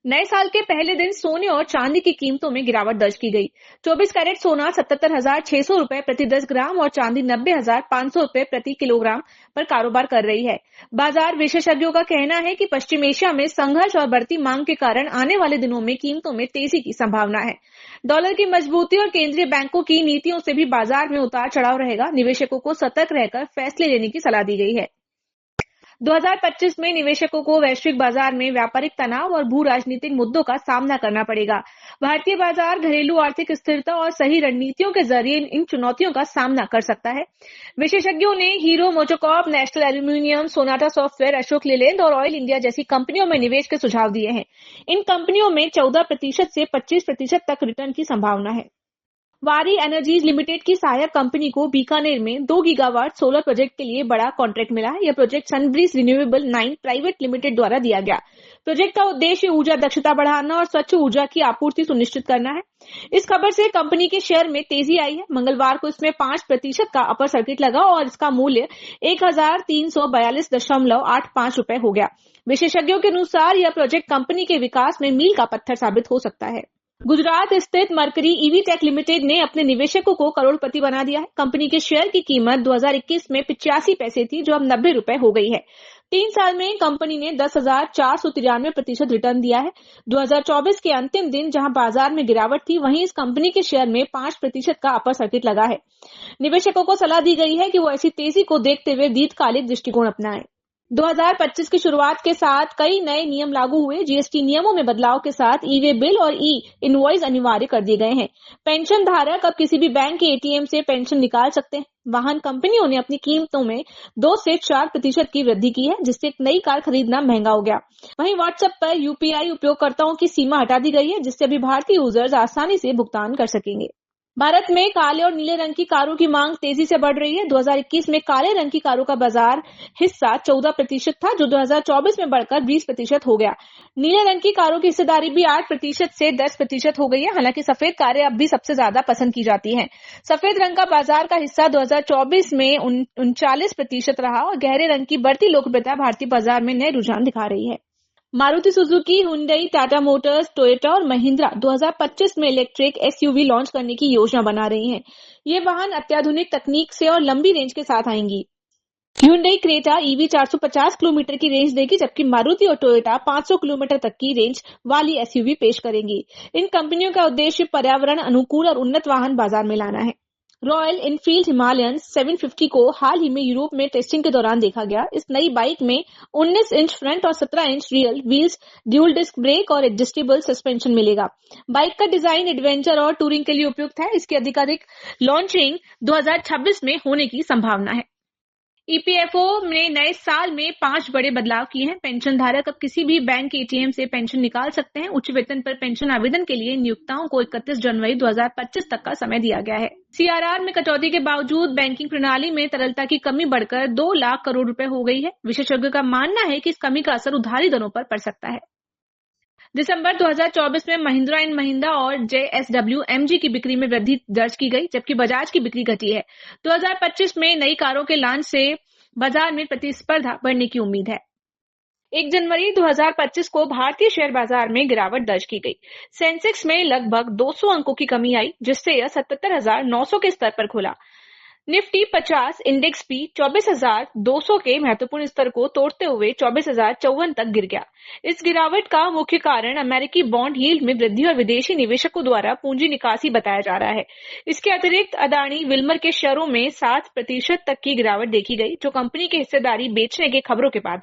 नए साल के पहले दिन सोने और चांदी की कीमतों में गिरावट दर्ज की गई। 24 कैरेट सोना 77,600 रुपए प्रति 10 ग्राम और चांदी 90,500 रुपए प्रति किलोग्राम पर कारोबार कर रही है। बाजार विशेषज्ञों का कहना है कि पश्चिम एशिया में संघर्ष और बढ़ती मांग के कारण आने वाले दिनों में कीमतों में तेजी की संभावना है। डॉलर की मजबूती और केंद्रीय बैंकों की नीतियों से भी बाजार में उतार चढ़ाव रहेगा। निवेशकों को सतर्क रहकर फैसले लेने की सलाह दी गई है। 2025 में निवेशकों को वैश्विक बाजार में व्यापारिक तनाव और भू राजनीतिक मुद्दों का सामना करना पड़ेगा। भारतीय बाजार घरेलू आर्थिक स्थिरता और सही रणनीतियों के जरिए इन चुनौतियों का सामना कर सकता है। विशेषज्ञों ने hero MotoCorp, national aluminium, Sonata software, Ashok Leyland और ऑयल इंडिया जैसी कंपनियों में निवेश के सुझाव दिए हैं। इन कंपनियों में 14% से 25% तक रिटर्न की संभावना है। वारी एनर्जीज लिमिटेड की सहायक कंपनी को बीकानेर में 2 गीगावाट सोलर प्रोजेक्ट के लिए बड़ा कॉन्ट्रैक्ट मिला है। यह प्रोजेक्ट सनब्रीज रिन्यूएबल 9 प्राइवेट लिमिटेड द्वारा दिया गया। प्रोजेक्ट का उद्देश्य ऊर्जा दक्षता बढ़ाना और स्वच्छ ऊर्जा की आपूर्ति सुनिश्चित करना है। इस खबर से कंपनी के शेयर में तेजी आई है। मंगलवार को इसमें 5% का अपर सर्किट लगा और इसका मूल्य 1,342.85 रुपए हो गया। विशेषज्ञों के अनुसार यह प्रोजेक्ट कंपनी के विकास में मील का पत्थर साबित हो सकता है। गुजरात स्थित मरकरी ईवी टेक लिमिटेड ने अपने निवेशकों को करोड़पति बना दिया है। कंपनी के शेयर की कीमत 2021 में 85 पैसे थी, जो अब 90 रुपए हो गई है। 3 साल में कंपनी ने 10,493% रिटर्न दिया है। 2024 के अंतिम दिन जहां बाजार में गिरावट थी, वहीं इस कंपनी के शेयर में 5% का अपर सर्किट लगा है। निवेशकों को सलाह दी गई है कि वो ऐसी तेजी को देखते हुए दीर्घकालिक दृष्टिकोण अपनाएं। 2025 की शुरुआत के साथ कई नए नियम लागू हुए। जीएसटी नियमों में बदलाव के साथ ई-वे बिल और ई इनवॉइस अनिवार्य कर दिए गए हैं। पेंशन धारक अब किसी भी बैंक के एटीएम से पेंशन निकाल सकते हैं। वाहन कंपनियों ने अपनी कीमतों में 2 से 4% की वृद्धि की है, जिससे एक नई कार खरीदना महंगा हो गया। वहीं व्हाट्सएप पर यूपीआई उपयोगकर्ताओं की सीमा हटा दी गई है, जिससे अभी भारतीय यूजर्स आसानी से भुगतान कर सकेंगे। भारत में काले और नीले रंग की कारों की मांग तेजी से बढ़ रही है। 2021 में काले रंग की कारों का बाजार हिस्सा 14% था, जो 2024 में बढ़कर 20% हो गया। नीले रंग की कारों की हिस्सेदारी भी 8% से 10% हो गई है। हालांकि सफेद कारें अब भी सबसे ज्यादा पसंद की जाती हैं। सफेद रंग का बाजार का हिस्सा 2024 में 39% रहा और गहरे रंग की बढ़ती लोकप्रियता भारतीय बाजार में नए रुझान दिखा रही है। Maruti Suzuki, Hyundai, Tata Motors, Toyota और महिंद्रा 2025 में इलेक्ट्रिक एसयूवी लॉन्च करने की योजना बना रही हैं। ये वाहन अत्याधुनिक तकनीक से और लंबी रेंज के साथ आएंगी। हुंडई क्रेटा ईवी 450 किलोमीटर की रेंज देगी, जबकि मारुति और टोयोटा 500 किलोमीटर तक की रेंज वाली एसयूवी पेश करेंगी। इन कंपनियों का उद्देश्य पर्यावरण अनुकूल और उन्नत वाहन बाजार में लाना है। रॉयल एनफील्ड हिमालयन 750 को हाल ही में यूरोप में टेस्टिंग के दौरान देखा गया। इस नई बाइक में 19 इंच फ्रंट और 17 inch rear wheels, dual disc brake और एडजस्टेबल सस्पेंशन मिलेगा। बाइक का डिजाइन एडवेंचर और टूरिंग के लिए उपयुक्त है। इसकी आधिकारिक लॉन्चिंग 2026 में होने की संभावना है। ईपीएफओ ने नए साल में 5 बड़े बदलाव किए हैं। पेंशन धारक अब किसी भी बैंक के एटीएम से पेंशन निकाल सकते हैं। उच्च वेतन पर पेंशन आवेदन के लिए नियोक्ताओं को 31 जनवरी 2025 तक का समय दिया गया है। सीआरआर में कटौती के बावजूद बैंकिंग प्रणाली में तरलता की कमी बढ़कर 2 लाख करोड़ रुपए हो गई है। विशेषज्ञों का मानना है कि इस कमी का असर उधारी दरों पर पड़ सकता है। दिसंबर 2024 में महिंद्रा एंड महिंद्रा और जेएसडब्ल्यू एमजी की बिक्री में वृद्धि दर्ज की गई, जबकि बजाज की बिक्री घटी है। 2025 में नई कारों के लॉन्च से बाजार में प्रतिस्पर्धा बढ़ने की उम्मीद है। 1 जनवरी 2025 को भारतीय शेयर बाजार में गिरावट दर्ज की गई। सेंसेक्स में लगभग 200 अंकों की कमी आई, जिससे यह 77,900 के स्तर पर खुला। निफ्टी 50 इंडेक्स भी 24,200 के महत्वपूर्ण स्तर को तोड़ते हुए 24,054 तक गिर गया। इस गिरावट का मुख्य कारण अमेरिकी बॉन्ड यील्ड में वृद्धि और विदेशी निवेशकों द्वारा पूंजी निकासी बताया जा रहा है। इसके अतिरिक्त अदानी विल्मर के शेयरों में 7% तक की गिरावट देखी गई, जो कंपनी की हिस्सेदारी बेचने के खबरों के बाद